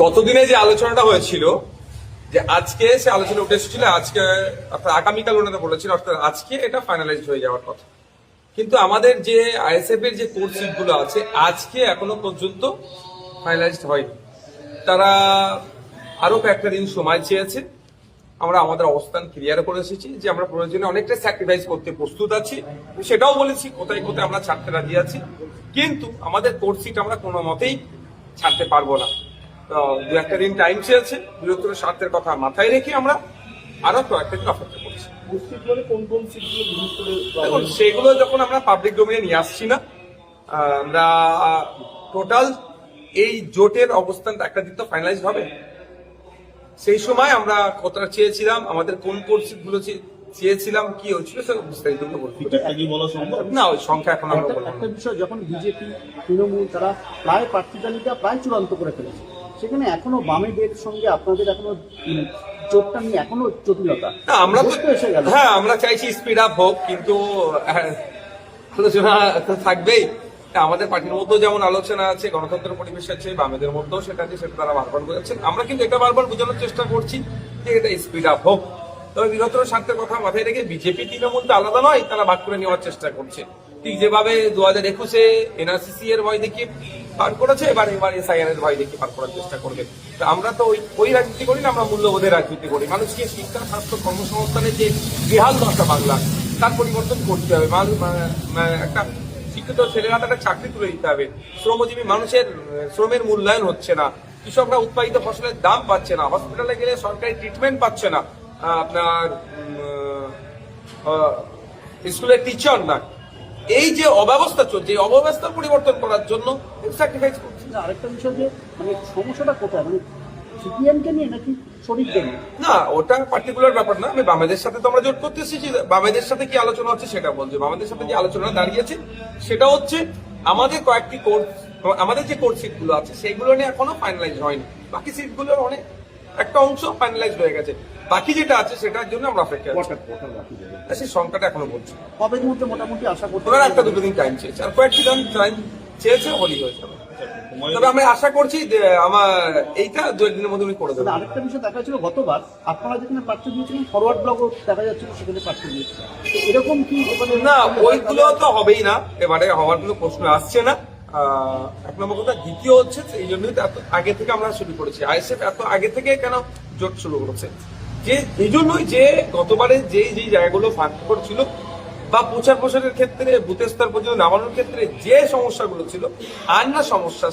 গতদিনে যে আলোচনাটা হয়েছিল, যে আজকে সে আলোচনা উঠে এসেছিল, আজকে অর্থাৎ আগামীকাল ওনারা বলেছিল, অর্থাৎ আজকে এটা ফাইনালাইজড হয়ে যাওয়ার কথা। কিন্তু আমাদের যে আইএসএফ এর যে কোর সিট গুলো আছে আজকে এখনো পর্যন্ত ফাইনালাইজড হয়নি। তারা আরো কয়েকটা দিন সময় চেয়েছে। আমরা আমাদের অবস্থান ক্লিয়ার করে এসেছি যে আমরা প্রয়োজনে অনেকটা স্যাক্রিফাইস করতে প্রস্তুত আছি, সেটাও বলেছি কোথায় কোথায় আমরা ছাড়তে রাজি আছি, কিন্তু আমাদের কোর সিট আমরা কোনো মতেই ছাড়তে পারবো না। দু একটা দিন টাইম চেয়েছে, বৃহত্তর স্বার্থের কথা মাথায় রেখে আমরা আরো কয়েকটা দিন অপেক্ষা করছি। দেখুন, সেগুলো যখন আমরা পাবলিক ডোমেইনে নিয়ে আসছি না, আমরা টোটাল এই জোটের অবস্থানটা একটা দিন তো ফাইনালাইজ হবে। সেই সময় আমরা কতটা চেয়েছিলাম, আমাদের কোন কোর্সিট গুলো চেয়েছিলাম, কি হয়েছিল সে বিস্তারিত না, ওই সংখ্যা এখন আমরা বলবো। একটা বিষয়, যখন বিজেপি তৃণমূল তারা প্রায় প্রার্থী তালিকা প্রায় চূড়ান্ত করে ফেলেছে, সেখানে এখনো বামেদের সঙ্গে আপনাদের এখনো জোটটা নিয়ে এখনো জটিলতা। আমরা তো এসে গেল, হ্যাঁ আমরা চাইছি স্পিড আপ হোক, কিন্তু আলোচনা থাকবেই। আমাদের পার্টির মধ্যেও যেমন আলোচনা আছে, গণতন্ত্র পরিবেশ আছে, বামেদের মধ্যেও সেটা আছে, সেটা তারা বারবার বোঝাচ্ছেন। আমরা কিন্তু এটা বারবার বোঝানোর চেষ্টা করছি যে এটা স্পিড আপ হোক। তবে বৃহত্তর স্বার্থের কথা মাথায় রেখে বিজেপি তৃণমূল তো আলাদা নয়, তারা ভাগ করে নেওয়ার চেষ্টা করছে। ঠিক যেভাবে 2021-এ এনআরসিসি এর ভয় দেখিয়ে পার করেছে, এবার এসআইআর এর ভয় দেখিয়ে পার করার চেষ্টা করবে। আমরা তো ওই রাজনীতি করি না, আমরা মূল্যবোধের রাজনীতি করি। মানুষকে শিক্ষা, স্বাস্থ্য, কর্মসংস্থানের যে বেহাল দশা বাংলা, তার পরিবর্তন করতে হবে। একটা শিক্ষিত ছেলেরা একটা চাকরি তুলে দিতে হবে। শ্রমজীবী মানুষের শ্রমের মূল্যায়ন হচ্ছে না, কৃষকরা উৎপাদিত ফসলের দাম পাচ্ছে না, হসপিটালে গেলে সরকারি ট্রিটমেন্ট পাচ্ছে না, আপনার স্কুলের টিচার না। এই যে অব্যবস্থা চলছে, এই অব্যবস্থা পরিবর্তন করার জন্য স্যাক্রিফাইস করছে। আরেকটা বিষয়, যে মানে সমস্যাটা কোথায়, মানে সিপিএমকে নিয়ে নাকি শরীরকে নিয়ে? না, ওটা পার্টিকুলার ব্যাপার না। আমি বামেদের সাথে তো আমরা জোট করতে এসেছি, বামেদের সাথে কি আলোচনা হচ্ছে সেটা বলছে। বামেদের সাথে যে আলোচনা দাঁড়িয়েছে সেটা হচ্ছে আমাদের কয়েকটি কোর্স, আমাদের যে কোর্স সিট গুলো আছে সেগুলো নিয়ে এখনো ফাইনালাইজ হয়নি। বাকি সিট গুলোর অনেক একটা অংশ ফাইনালাইজ হয়ে গেছে, বাকি যেটা আছে সেটার জন্য আমরা অপেক্ষা করছি। সেই সংখ্যাটা এখনো বলছি কবের মধ্যে মোটামুটি আশা করতে ওরা একটা দুটো দিন টাইম চেয়েছে, আর কয়েকটি দিন টাইম চেয়েছে, হলেই হয়ে যাবে। তবে আমি আশা করছি যে আমার এইটা 2 দিনের মধ্যে উনি করে দেবেন। আরেকটা বিষয় দেখা যাচ্ছিল, গতবার আপনারা যেখানে প্রার্থী দিয়েছিলেন ফরওয়ার্ড ব্লকও দেখা যাচ্ছিল সেখানে প্রার্থী দিয়েছিলেন, এরকম কি না? ওইগুলো তো হবেই না, এবারে হওয়ার কোনো প্রশ্ন আসছে না। এক নম্বর কথা। দ্বিতীয় হচ্ছে এই জন্যই এত আগে থেকে আমরা শুরু করেছি। আইএসএফ এত আগে থেকে কেন জোট শুরু করেছে, যে এই জন্যই যে গতবারে যে জায়গাগুলো ফাঁক করছিল বা প্রচার প্রসারের ক্ষেত্রে বুথ স্তর পর্যন্ত নামানোর ক্ষেত্রে যে সমস্যাগুলো ছিল, আর না সমস্যা